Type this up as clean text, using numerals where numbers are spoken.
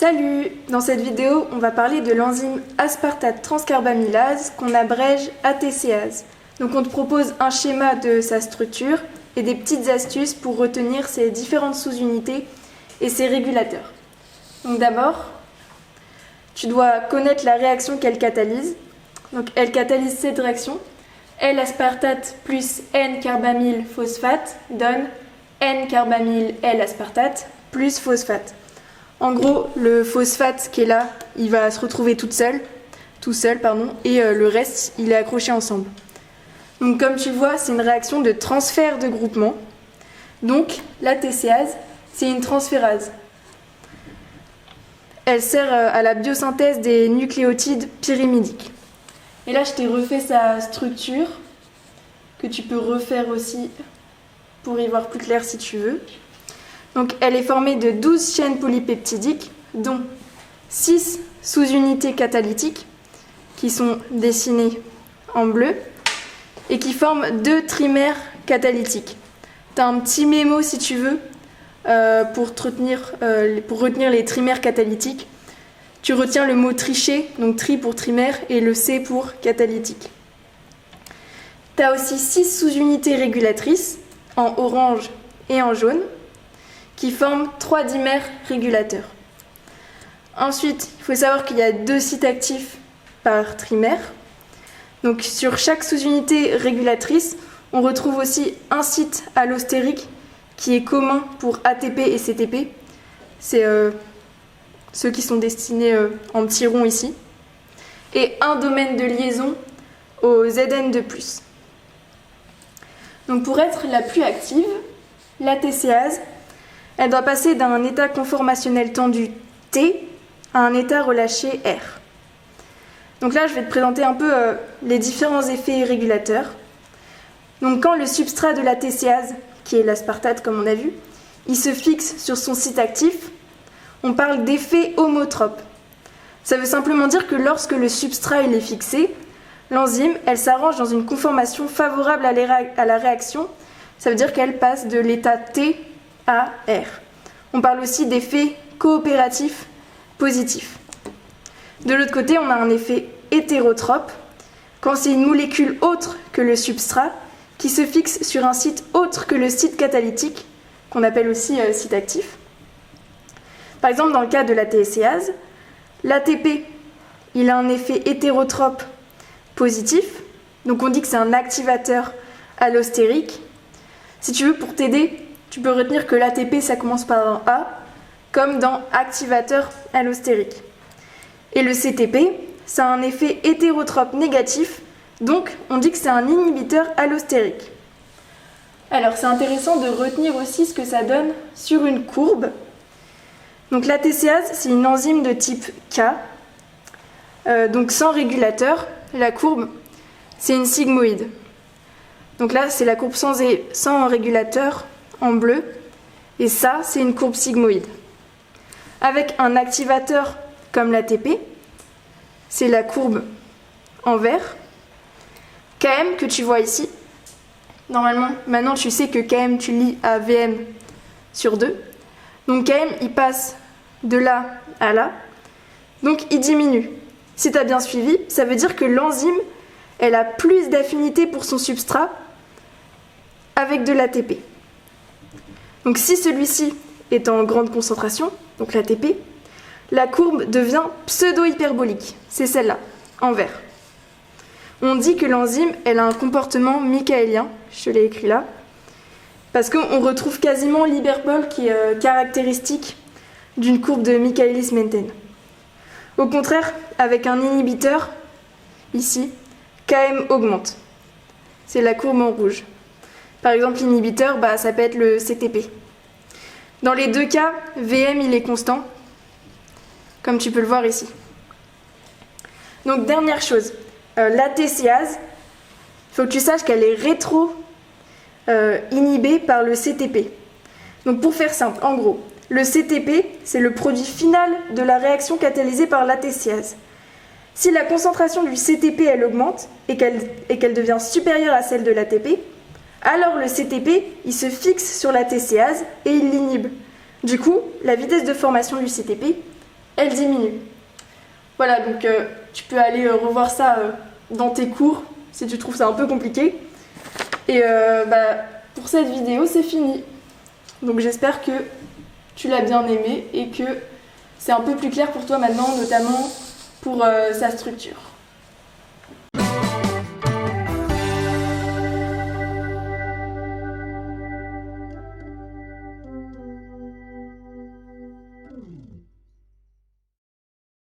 Salut! Dans cette vidéo, on va parler de l'enzyme aspartate transcarbamylase qu'on abrège ATCase. Donc on te propose un schéma de sa structure et des petites astuces pour retenir ses différentes sous-unités et ses régulateurs. Donc d'abord, tu dois connaître la réaction qu'elle catalyse. Donc elle catalyse cette réaction. L-aspartate plus N-carbamyl phosphate donne N-carbamyl L-aspartate plus phosphate. En gros, le phosphate qui est là, il va se retrouver tout seul, et le reste, il est accroché ensemble. Donc comme tu le vois, c'est une réaction de transfert de groupement. Donc l'ATCase, c'est une transférase. Elle sert à la biosynthèse des nucléotides pyrimidiques. Et là, je t'ai refait sa structure, que tu peux refaire aussi pour y voir plus clair si tu veux. Donc, elle est formée de 12 chaînes polypeptidiques, dont 6 sous-unités catalytiques, qui sont dessinées en bleu, et qui forment 2 trimères catalytiques. Tu as un petit mémo, si tu veux, pour retenir les trimères catalytiques. Tu retiens le mot triché, donc tri pour trimère, et le C pour catalytique. Tu as aussi 6 sous-unités régulatrices, en orange et en jaune, qui forment 3 dimères régulateurs. Ensuite, il faut savoir qu'il y a 2 sites actifs par trimère. Donc sur chaque sous-unité régulatrice, on retrouve aussi un site allostérique qui est commun pour ATP et CTP. C'est ceux qui sont dessinés en petits ronds ici. Et un domaine de liaison au ZN2+. Donc pour être la plus active, l'ATCase, elle doit passer d'un état conformationnel tendu T à un état relâché R. Donc là, je vais te présenter un peu les différents effets régulateurs. Donc quand le substrat de l'ATCase, qui est l'aspartate comme on a vu, il se fixe sur son site actif, on parle d'effet homotrope. Ça veut simplement dire que lorsque le substrat il est fixé, l'enzyme, elle s'arrange dans une conformation favorable à la réaction. Ça veut dire qu'elle passe de l'état T à R. On parle aussi d'effet coopératif positif. De l'autre côté, on a un effet hétérotrope, quand c'est une molécule autre que le substrat qui se fixe sur un site autre que le site catalytique, qu'on appelle aussi site actif. Par exemple, dans le cas de la TCase, l'ATP, il a un effet hétérotrope positif, donc on dit que c'est un activateur allostérique. Si tu veux, pour t'aider, tu peux retenir que l'ATP, ça commence par un A, comme dans activateur allostérique. Et le CTP, ça a un effet hétérotrope négatif, donc on dit que c'est un inhibiteur allostérique. Alors c'est intéressant de retenir aussi ce que ça donne sur une courbe. Donc l'ATCase, c'est une enzyme de type K, donc sans régulateur. La courbe, c'est une sigmoïde. Donc là, c'est la courbe sans régulateur en bleu, et ça, c'est une courbe sigmoïde. Avec un activateur comme l'ATP, c'est la courbe en vert. Km que tu vois ici, normalement, maintenant tu sais que Km, tu lis à VM sur 2. Donc Km, il passe de là à là, donc il diminue. Si tu as bien suivi, ça veut dire que l'enzyme, elle a plus d'affinité pour son substrat avec de l'ATP. Donc si celui-ci est en grande concentration, donc l'ATP, la courbe devient pseudo-hyperbolique. C'est celle-là, en vert. On dit que l'enzyme, elle a un comportement michaélien, je te l'ai écrit là, parce qu'on retrouve quasiment l'hyperbole qui est caractéristique d'une courbe de Michaelis-Menten. Au contraire, avec un inhibiteur, ici, Km augmente. C'est la courbe en rouge. Par exemple, l'inhibiteur, ça peut être le CTP. Dans les deux cas, VM, il est constant, comme tu peux le voir ici. Donc, dernière chose, l'ATCase, il faut que tu saches qu'elle est rétro-inhibée par le CTP. Donc, pour faire simple, en gros, le CTP, c'est le produit final de la réaction catalysée par l'ATCase. Si la concentration du CTP, elle augmente et qu'elle devient supérieure à celle de l'ATP, alors le CTP, il se fixe sur l'ATCase et il l'inhibe. Du coup, la vitesse de formation du CTP, elle diminue. Voilà, donc tu peux aller revoir ça dans tes cours si tu trouves ça un peu compliqué. Et pour cette vidéo, c'est fini. Donc j'espère que tu l'as bien aimé et que c'est un peu plus clair pour toi maintenant, notamment pour sa structure.